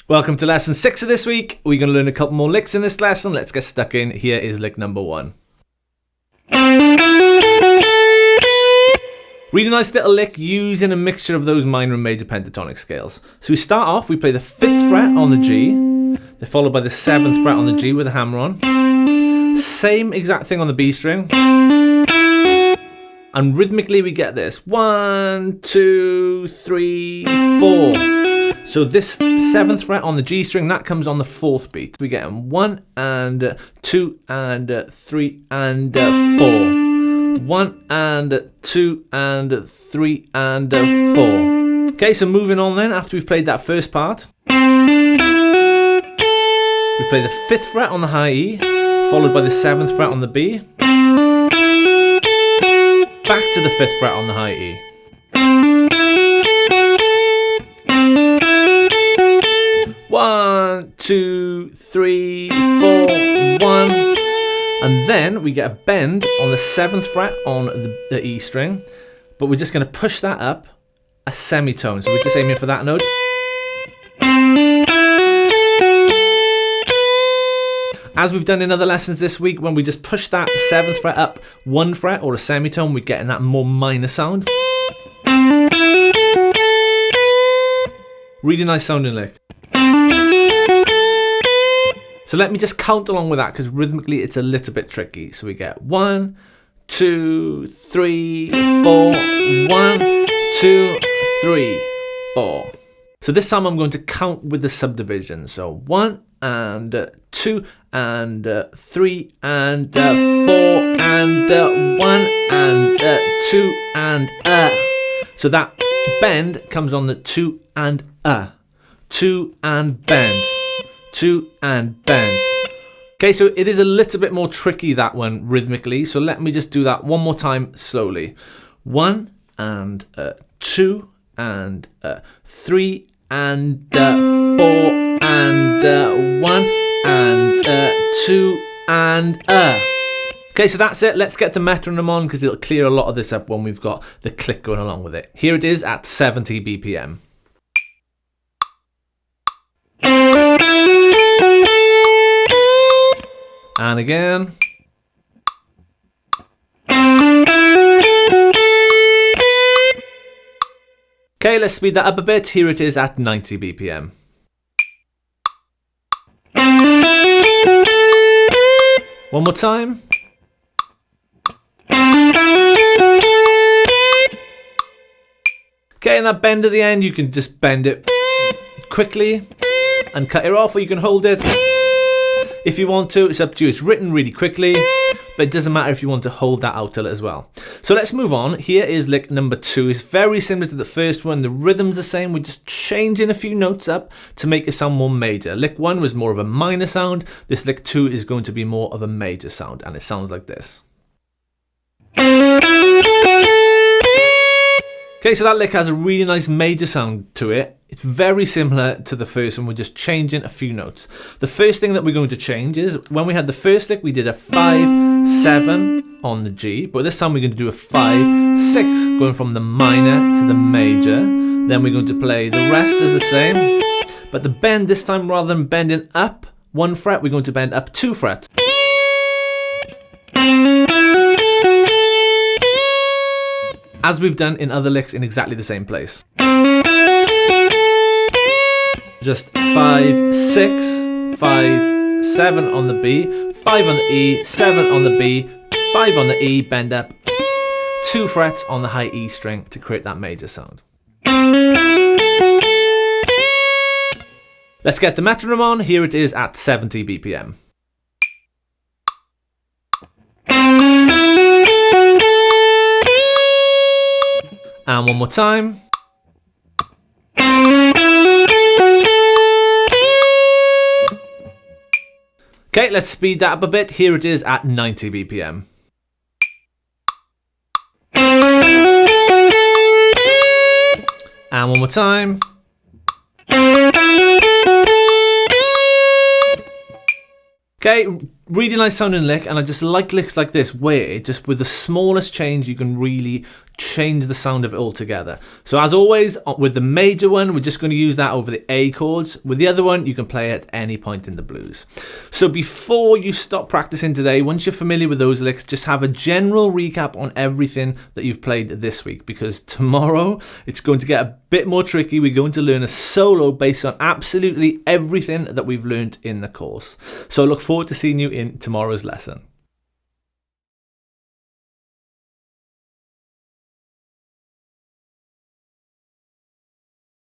Welcome to lesson 6 of this week. We're going to learn a couple more licks in this lesson. Let's get stuck in. Here is lick number 1. Really nice little lick using a mixture of those minor and major pentatonic scales. So we start off, we play the 5th fret on the G, then followed by the 7th fret on the G with a hammer on. Same exact thing on the B string. And rhythmically we get this. 1, 2, 3, 4. So this 7th fret on the G string, that comes on the 4th beat. We get 1 and 2 and 3 and 4. 1 and 2 and 3 and 4. Okay, so moving on then, after we've played that first part, we play the 5th fret on the high E, followed by the 7th fret on the B, back to the 5th fret on the high E. One, 2, 3, 4, 1. And then we get a bend on the 7th fret on the E string, but we're just going to push that up a semitone. So we're just aiming for that note. As we've done in other lessons this week, when we just push that 7th fret up 1 fret or a semitone, we're getting that more minor sound. Really nice sounding lick. So let me just count along with that, because rhythmically it's a little bit tricky. So we get 1, 2, 3, 4, 1, 2, 3, 4. So this time I'm going to count with the subdivision. So 1 and 2 and 3 and 4 and 1 and 2 and So that bend comes on the 2 and 2 and bend. 2 and bend. Okay, so it is a little bit more tricky, that one, rhythmically. So let me just do that one more time slowly. 1 and 2 and 3 and 4 and 1 and 2 and Okay, so that's it. Let's get the metronome on, because it'll clear a lot of this up when we've got the click going along with it. Here it is at 70 BPM. And again. Okay, let's speed that up a bit. Here it is at 90 BPM. One more time. Okay, and that bend at the end, you can just bend it quickly and cut it off, or you can hold it. If you want to, it's up to you. It's written really quickly, but it doesn't matter if you want to hold that out a little as well. So let's move on. Here is lick number 2. It's very similar to the first one. The rhythm's the same. We're just changing a few notes up to make it sound more major. Lick 1 was more of a minor sound. This lick 2 is going to be more of a major sound, and it sounds like this. Okay, so that lick has a really nice major sound to it. It's very similar to the first one. We're just changing a few notes. The first thing that we're going to change is, when we had the first lick, we did a 5, 7 on the G, but this time we're going to do a 5, 6, going from the minor to the major. Then we're going to play the rest as the same, but the bend this time, rather than bending up 1 fret, we're going to bend up 2 frets. As we've done in other licks in exactly the same place. Just 5, 6, 5, 7 on the B, 5 on the E, 7 on the B, 5 on the E, bend up 2 frets on the high E string to create that major sound. Let's get the metronome on. Here it is at 70 BPM. And one more time. Okay, let's speed that up a bit. Here it is at 90 BPM. And one more time. Okay, really nice sounding lick, and I just like licks like this where just with the smallest change you can really change the sound of it altogether. So as always, with the major one, we're just going to use that over the A chords. With the other one, you can play at any point in the blues. So before you stop practicing today, once you're familiar with those licks, just have a general recap on everything that you've played this week, because tomorrow it's going to get a bit more tricky. We're going to learn a solo based on absolutely everything that we've learned in the course. So I look forward to seeing you in tomorrow's lesson.